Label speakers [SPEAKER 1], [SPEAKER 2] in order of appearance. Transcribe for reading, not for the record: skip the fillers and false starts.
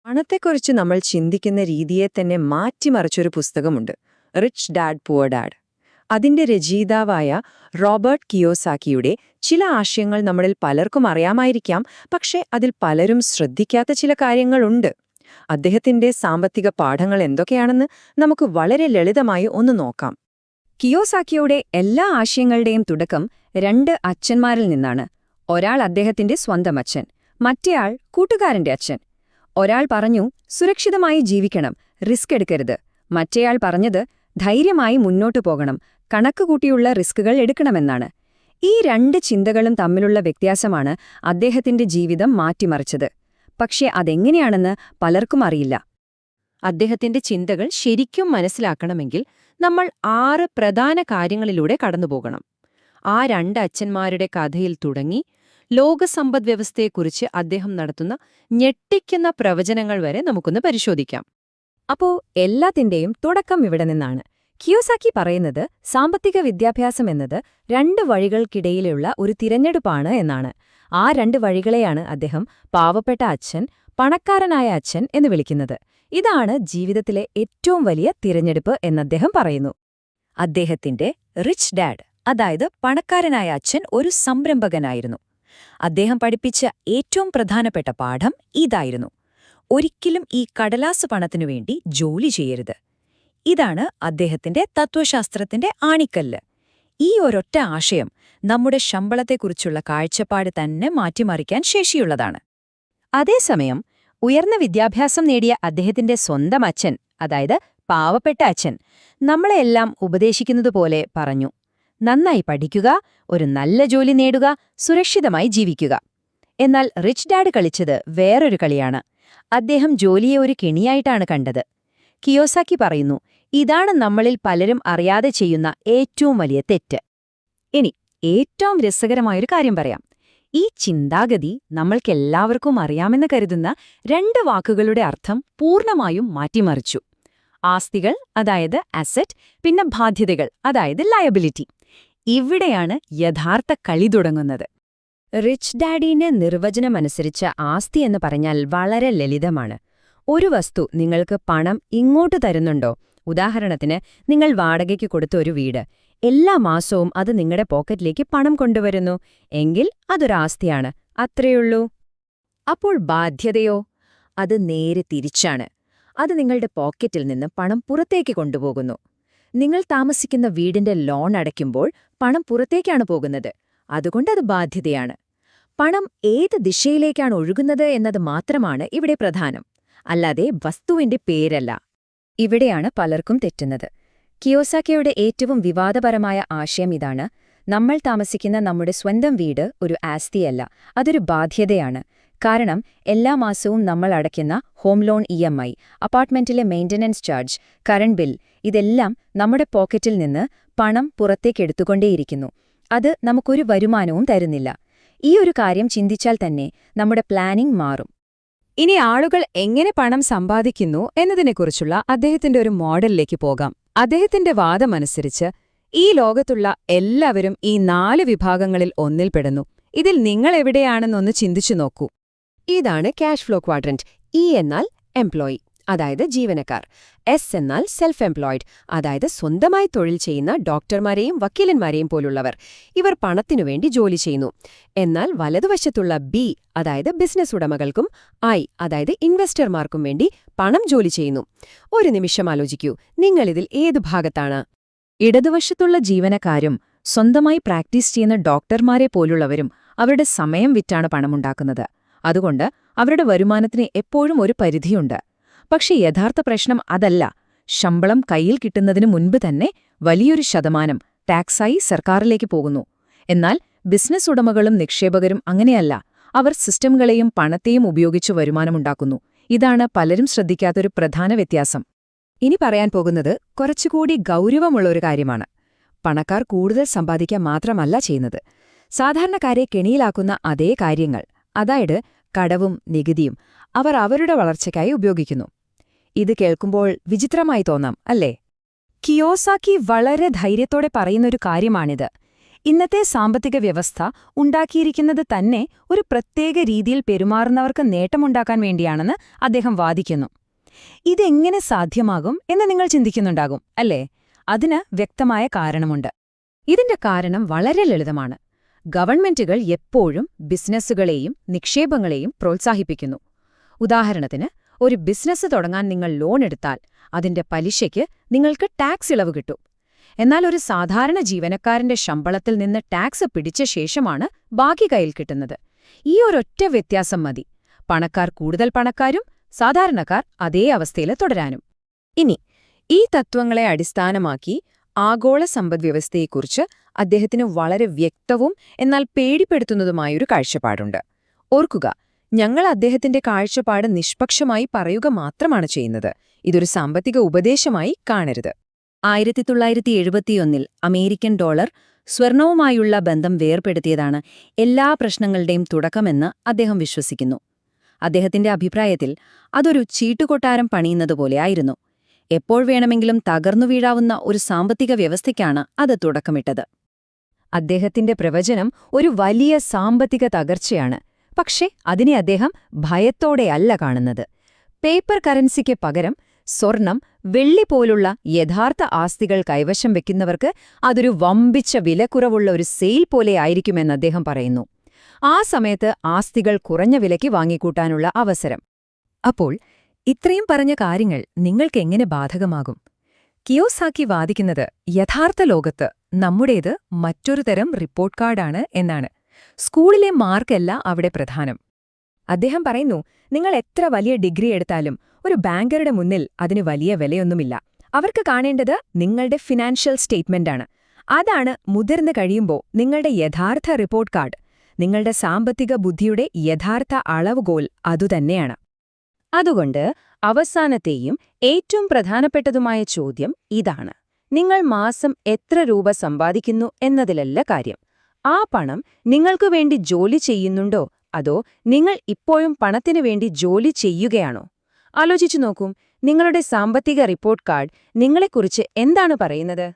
[SPEAKER 1] പണത്തെക്കുറിച്ച് നമ്മൾ ചിന്തിക്കുന്ന രീതിയെ തന്നെ മാറ്റിമറിച്ചൊരു പുസ്തകമുണ്ട്, റിച്ച് ഡാഡ് പുവർ ഡാഡ്. അതിന്റെ രചയിതാവായ റോബർട്ട് കിയോസാക്കിയുടെ ചില ആശയങ്ങൾ നമ്മളിൽ പലർക്കും അറിയാമായിരിക്കാം, പക്ഷേ അതിൽ പലരും ശ്രദ്ധിക്കാത്ത ചില കാര്യങ്ങളുണ്ട്. അദ്ദേഹത്തിന്റെ സാമ്പത്തിക പാഠങ്ങൾ എന്തൊക്കെയാണെന്ന് നമുക്ക് വളരെ ലളിതമായി ഒന്ന് നോക്കാം.
[SPEAKER 2] കിയോസാക്കിയുടെ എല്ലാ ആശയങ്ങളുടെയും തുടക്കം രണ്ട് അച്ഛന്മാരിൽ നിന്നാണ്. ഒരാൾ അദ്ദേഹത്തിന്റെ സ്വന്തം അച്ഛൻ, മറ്റേയാൾ കൂട്ടുകാരന്റെ അച്ഛൻ. ഒരാൾ പറഞ്ഞു, സുരക്ഷിതമായി ജീവിക്കണം, റിസ്ക് എടുക്കരുത്. മറ്റേയാൾ പറഞ്ഞത്, ധൈര്യമായി മുന്നോട്ടു പോകണം, കണക്കുകൂട്ടിയുള്ള റിസ്കുകൾ എടുക്കണമെന്നാണ്. ഈ രണ്ട് ചിന്തകളും തമ്മിലുള്ള വ്യത്യാസമാണ് അദ്ദേഹത്തിന്റെ ജീവിതം മാറ്റിമറിച്ചത്. പക്ഷേ അതെങ്ങനെയാണെന്ന് പലർക്കും അറിയില്ല.
[SPEAKER 3] അദ്ദേഹത്തിന്റെ ചിന്തകൾ ശരിക്കും മനസ്സിലാക്കണമെങ്കിൽ നമ്മൾ 6 പ്രധാന കാര്യങ്ങളിലൂടെ കടന്നുപോകണം. ആ രണ്ട് അച്ഛന്മാരുടെ കഥയിൽ തുടങ്ങി ലോകസമ്പദ്വ്യവസ്ഥയെക്കുറിച്ച് അദ്ദേഹം നടത്തുന്ന ഞെട്ടിക്കുന്ന പ്രവചനങ്ങൾ വരെ നമുക്കൊന്ന് പരിശോധിക്കാം.
[SPEAKER 2] അപ്പോ എല്ലാത്തിന്റെയും തുടക്കം ഇവിടെ നിന്നാണ്. കിയോസാക്കി പറയുന്നത് സാമ്പത്തിക വിദ്യാഭ്യാസം എന്നത് 2 വഴികൾക്കിടയിലുള്ള ഒരു തിരഞ്ഞെടുപ്പാണ് എന്നാണ്. ആ 2 വഴികളെയാണ് അദ്ദേഹം പാവപ്പെട്ട അച്ഛൻ, പണക്കാരനായ അച്ഛൻ എന്ന് വിളിക്കുന്നത്. ഇതാണ് ജീവിതത്തിലെ ഏറ്റവും വലിയ തിരഞ്ഞെടുപ്പ് എന്നദ്ദേഹം പറയുന്നു. അദ്ദേഹത്തിന്റെ റിച്ച് ഡാഡ്, അതായത് പണക്കാരനായ അച്ഛൻ, ഒരു സംരംഭകനായിരുന്നു. അദ്ദേഹം പഠിപ്പിച്ച ഏറ്റവും പ്രധാനപ്പെട്ട പാഠം ഇതായിരുന്നു: ഒരിക്കലും ഈ കടലാസ് പണത്തിനു വേണ്ടി ജോലി ചെയ്യരുത്. ഇതാണ് അദ്ദേഹത്തിന്റെ തത്വശാസ്ത്രത്തിന്റെ ആണിക്കല്ല്. ഈ ഒരൊറ്റ ആശയം നമ്മുടെ ശമ്പളത്തെക്കുറിച്ചുള്ള കാഴ്ചപ്പാട് തന്നെ മാറ്റിമറിക്കാൻ ശേഷിയുള്ളതാണ്. അതേസമയം ഉയർന്ന വിദ്യാഭ്യാസം നേടിയ അദ്ദേഹത്തിന്റെ സ്വന്തം അച്ഛൻ, അതായത് പാവപ്പെട്ട അച്ഛൻ, നമ്മളെല്ലാം ഉപദേശിക്കുന്നതുപോലെ പറഞ്ഞു: നന്നായി പഠിക്കുക, ഒരു നല്ല ജോലി നേടുക, സുരക്ഷിതമായി ജീവിക്കുക. എന്നാൽ റിച്ച് ഡാഡ് കളിച്ചത് വേറൊരു കളിയാണ്. അദ്ദേഹം ജോലിയെ ഒരു കെണിയായിട്ടാണ് കണ്ടത്. കിയോസാക്കി പറയുന്നു, ഇതാണ് നമ്മളിൽ പലരും അറിയാതെ ചെയ്യുന്ന ഏറ്റവും വലിയ തെറ്റ്. ഇനി ഏറ്റവും രസകരമായൊരു കാര്യം പറയാം. ഈ ചിന്താഗതി നമ്മൾക്കെല്ലാവർക്കും അറിയാമെന്ന് കരുതുന്ന 2 വാക്കുകളുടെ അർത്ഥം പൂർണ്ണമായും മാറ്റിമറിച്ചു. ആസ്തികൾ, അതായത് അസറ്റ്, പിന്നെ ബാധ്യതകൾ, അതായത് ലയബിലിറ്റി. ഇവിടെയാണ് യഥാർത്ഥ കളി തുടങ്ങുന്നത്. റിച്ച് ഡാഡിന്റെ നിർവചനമനുസരിച്ച് ആസ്തി എന്ന് പറഞ്ഞാൽ വളരെ ലളിതമാണ്. ഒരു വസ്തു നിങ്ങൾക്ക് പണം ഇങ്ങോട്ട് തരുന്നുണ്ടോ? ഉദാഹരണത്തിന്, നിങ്ങൾ വാടകയ്ക്ക് കൊടുത്ത ഒരു വീട്. എല്ലാ മാസവും അത് നിങ്ങളുടെ പോക്കറ്റിലേക്ക് പണം കൊണ്ടുവരുന്നു എങ്കിൽ അതൊരാസ്തിയാണ്. അത്രയുള്ളൂ. അപ്പോൾ ബാധ്യതയോ? അത് നേരെ തിരിച്ചാണ്. അത് നിങ്ങളുടെ പോക്കറ്റിൽ നിന്ന് പണം പുറത്തേക്ക് കൊണ്ടുപോകുന്നു. നിങ്ങൾ താമസിക്കുന്ന വീടിന്റെ ലോൺ അടയ്ക്കുമ്പോൾ പണം പുറത്തേക്കാണ് പോകുന്നത്. അതുകൊണ്ടത് ബാധ്യതയാണ്. പണം ഏത് ദിശയിലേക്കാണ് ഒഴുകുന്നത് എന്നത് മാത്രമാണ് ഇവിടെ പ്രധാനം, അല്ലാതെ വസ്തുവിന്റെ പേരല്ല. ഇവിടെയാണ് പലർക്കും തെറ്റുന്നത്. കിയോസാക്കിയുടെ ഏറ്റവും വിവാദപരമായ ആശയം ഇതാണ്: നമ്മൾ താമസിക്കുന്ന നമ്മുടെ സ്വന്തം വീട് ഒരു ആസ്തിയല്ല, അതൊരു ബാധ്യതയാണ്. കാരണം എല്ലാ മാസവും നമ്മൾ അടയ്ക്കുന്ന ഹോം ലോൺ EMI, അപ്പാർട്ട്മെന്റിലെ മെയിന്റനൻസ് ചാർജ്, കറണ്ട് ബിൽ, ഇതെല്ലാം നമ്മുടെ പോക്കറ്റിൽ നിന്ന് പണം പുറത്തേക്കെടുത്തുകൊണ്ടേയിരിക്കുന്നു. അത് നമുക്കൊരു വരുമാനവും തരുന്നില്ല. ഈ ഒരു കാര്യം ചിന്തിച്ചാൽ തന്നെ നമ്മുടെ പ്ലാനിംഗ് മാറും. ഇനി ആളുകൾ എങ്ങനെ പണം സമ്പാദിക്കുന്നു എന്നതിനെക്കുറിച്ചുള്ള അദ്ദേഹത്തിന്റെ ഒരു മോഡലിലേക്ക് പോകാം. അദ്ദേഹത്തിന്റെ വാദമനുസരിച്ച് ഈ ലോകത്തുള്ള എല്ലാവരും ഈ 4 വിഭാഗങ്ങളിൽ ഒന്നിൽപ്പെടുന്നു. ഇതിൽ നിങ്ങളെവിടെയാണെന്നൊന്ന് ചിന്തിച്ചു നോക്കൂ.
[SPEAKER 3] ഇതാണ് ക്യാഷ് ഫ്ലോ ക്വാഡ്രന്റ്. E എന്നാൽ എംപ്ലോയി, അതായത് ജീവനക്കാർ. S എന്നാൽ സെൽഫ് എംപ്ലോയിഡ്, അതായത് സ്വന്തമായി തൊഴിൽ ചെയ്യുന്ന ഡോക്ടർമാരെയും വക്കീലന്മാരെയും പോലുള്ളവർ. ഇവർ പണത്തിനുവേണ്ടി ജോലി ചെയ്യുന്നു. എന്നാൽ വലതുവശത്തുള്ള B, അതായത് ബിസിനസ് ഉടമകൾക്കും, I, അതായത് ഇൻവെസ്റ്റർമാർക്കും വേണ്ടി പണം ജോലി ചെയ്യുന്നു. ഒരു നിമിഷം ആലോചിക്കൂ, നിങ്ങളിതിൽ ഏതു ഭാഗത്താണ്?
[SPEAKER 2] ഇടതുവശത്തുള്ള ജീവനക്കാരും സ്വന്തമായി പ്രാക്ടീസ് ചെയ്യുന്ന ഡോക്ടർമാരെ പോലുള്ളവരും അവരുടെ സമയം വിറ്റാണ് പണമുണ്ടാക്കുന്നത്. അതുകൊണ്ട് അവരുടെ വരുമാനത്തിന് എപ്പോഴും ഒരു പരിധിയുണ്ട്. പക്ഷെ യഥാർത്ഥ പ്രശ്നം അതല്ല. ശമ്പളം കയ്യിൽ കിട്ടുന്നതിനു മുൻപ് തന്നെ വലിയൊരു ശതമാനം ടാക്സായി സർക്കാരിലേക്ക് പോകുന്നു. എന്നാൽ ബിസിനസ് ഉടമകളും നിക്ഷേപകരും അങ്ങനെയല്ല. അവർ സിസ്റ്റങ്ങളെയും പണത്തെയും ഉപയോഗിച്ച് വരുമാനമുണ്ടാക്കുന്നു. ഇതാണ് പലരും ശ്രദ്ധിക്കാത്തൊരു പ്രധാന വ്യത്യാസം. ഇനി പറയാൻ പോകുന്നത് കുറച്ചുകൂടി ഗൗരവമുള്ള ഒരു കാര്യമാണ്. പണക്കാർ കൂടുതൽ സമ്പാദിക്കാൻ മാത്രമല്ല ചെയ്യുന്നത്. സാധാരണക്കാരെ കെണിയിലാക്കുന്ന അതേ കാര്യങ്ങൾ, അതായത് കടവും നികുതിയും, അവർ അവരുടെ വളർച്ചയ്ക്കായി ഉപയോഗിക്കുന്നു. ഇത് കേൾക്കുമ്പോൾ വിചിത്രമായി തോന്നാം, അല്ലേ? കിയോസാക്കി വളരെ ധൈര്യത്തോടെ പറയുന്നൊരു കാര്യമാണിത്. ഇന്നത്തെ സാമ്പത്തിക വ്യവസ്ഥ ഉണ്ടാക്കിയിരിക്കുന്നത് തന്നെ ഒരു പ്രത്യേക രീതിയിൽ പെരുമാറുന്നവർക്ക് നേട്ടമുണ്ടാക്കാൻ വേണ്ടിയാണെന്ന് അദ്ദേഹം വാദിക്കുന്നു. ഇതെങ്ങനെ സാധ്യമാകും എന്ന് നിങ്ങൾ ചിന്തിക്കുന്നുണ്ടാകും, അല്ലേ? അതിന് വ്യക്തമായ കാരണമുണ്ട്.
[SPEAKER 3] ഇതിന്റെ കാരണം വളരെ ലളിതമാണ്. ഗവൺമെന്റുകൾ എപ്പോഴും ബിസിനസ്സുകളെയും നിക്ഷേപങ്ങളെയും പ്രോത്സാഹിപ്പിക്കുന്നു. ഉദാഹരണത്തിന്, ഒരു ബിസിനസ് തുടങ്ങാൻ നിങ്ങൾ ലോൺ എടുത്താൽ അതിന്റെ പലിശയ്ക്ക് നിങ്ങൾക്ക് ടാക്സ് ഇളവ് കിട്ടും. എന്നാൽ ഒരു സാധാരണ ജീവനക്കാരന്റെ ശമ്പളത്തിൽ നിന്ന് ടാക്സ് പിടിച്ച ശേഷമാണ് ബാക്കി കയ്യിൽ കിട്ടുന്നത്. ഈ ഒരൊറ്റ വ്യത്യാസം മതി പണക്കാർ കൂടുതൽ പണക്കാരും സാധാരണക്കാർ അതേ അവസ്ഥയിൽ തുടരാനും.
[SPEAKER 1] ഇനി ഈ തത്വങ്ങളെ അടിസ്ഥാനമാക്കി ആഗോള സമ്പദ്വ്യവസ്ഥയെക്കുറിച്ച് അദ്ദേഹത്തിന് വളരെ വ്യക്തവും എന്നാൽ പേടിപ്പെടുത്തുന്നതുമായൊരു കാഴ്ചപ്പാടുണ്ട്. ഓർക്കുക, ഞങ്ങൾ അദ്ദേഹത്തിന്റെ കാഴ്ചപ്പാട് നിഷ്പക്ഷമായി പറയുക മാത്രമാണ് ചെയ്യുന്നത്. ഇതൊരു സാമ്പത്തിക ഉപദേശമായി കാണരുത്.
[SPEAKER 2] 1971 അമേരിക്കൻ ഡോളർ സ്വർണവുമായുള്ള ബന്ധം വേർപെടുത്തിയതാണ് എല്ലാ പ്രശ്നങ്ങളുടെയും തുടക്കമെന്ന് അദ്ദേഹം വിശ്വസിക്കുന്നു. അദ്ദേഹത്തിന്റെ അഭിപ്രായത്തിൽ അതൊരു ചീട്ടുകൊട്ടാരം പണിയുന്നതുപോലെയായിരുന്നു. എപ്പോൾ വേണമെങ്കിലും തകർന്നു വീഴാവുന്ന ഒരു സാമ്പത്തിക വ്യവസ്ഥയ്ക്കാണ് അത് തുടക്കമിട്ടത്. അദ്ദേഹത്തിന്റെ പ്രവചനം ഒരു വലിയ സാമ്പത്തിക തകർച്ചയാണ്. പക്ഷേ അതിനെ അദ്ദേഹം ഭയത്തോടെയല്ല കാണുന്നത്. പേപ്പർ കറൻസിക്ക് പകരം സ്വർണം, വെള്ളി പോലുള്ള യഥാർത്ഥ ആസ്തികൾ കൈവശം വെക്കുന്നവർക്ക് അതൊരു വമ്പിച്ച വിലക്കുറവുള്ള ഒരു സെയിൽ പോലെയായിരിക്കുമെന്ന് അദ്ദേഹം പറയുന്നു. ആ സമയത്ത് ആസ്തികൾ കുറഞ്ഞ വിലയ്ക്ക് വാങ്ങിക്കൂട്ടാനുള്ള അവസരം. അപ്പോൾ ഇത്രയും പറഞ്ഞ കാര്യങ്ങൾ നിങ്ങൾക്കെങ്ങനെ ബാധകമാകും? കിയോസാക്കി വാദിക്കുന്നത് യഥാർത്ഥ ലോകത്ത് നമ്മുടേത് മറ്റൊരു തരം റിപ്പോർട്ട് കാർഡാണ് എന്നാണ്. സ്കൂളിലെ മാർക്കല്ല അവിടെ പ്രധാനം. അദ്ദേഹം പറയുന്നു, നിങ്ങൾ എത്ര വലിയ ഡിഗ്രി എടുത്താലും ഒരു ബാങ്കറുടെ മുന്നിൽ അതിന് വലിയ വിലയൊന്നുമില്ല. അവർക്ക് കാണേണ്ടത് നിങ്ങളുടെ ഫിനാൻഷ്യൽ സ്റ്റേറ്റ്മെന്റാണ്. അതാണ് മുതിർന്നു കഴിയുമ്പോൾ നിങ്ങളുടെ യഥാർത്ഥ റിപ്പോർട്ട് കാർഡ്. നിങ്ങളുടെ സാമ്പത്തിക ബുദ്ധിയുടെ യഥാർത്ഥ അളവുകോൽ അതുതന്നെയാണ്. അതുകൊണ്ട് അവസാനത്തെയും ഏറ്റവും പ്രധാനപ്പെട്ടതുമായ ചോദ്യം ഇതാണ്: നിങ്ങൾ മാസം എത്ര രൂപ സമ്പാദിക്കുന്നു എന്നതിലല്ല കാര്യം. ആ പണം നിങ്ങൾക്കു വേണ്ടി ജോലി ചെയ്യുന്നുണ്ടോ, അതോ നിങ്ങൾ ഇപ്പോഴും പണത്തിനു വേണ്ടി ജോലി ചെയ്യുകയാണോ? ആലോചിച്ചു നോക്കൂ, നിങ്ങളുടെ സാമ്പത്തിക റിപ്പോർട്ട് കാർഡ് നിങ്ങളെക്കുറിച്ച് എന്താണ് പറയുന്നത്?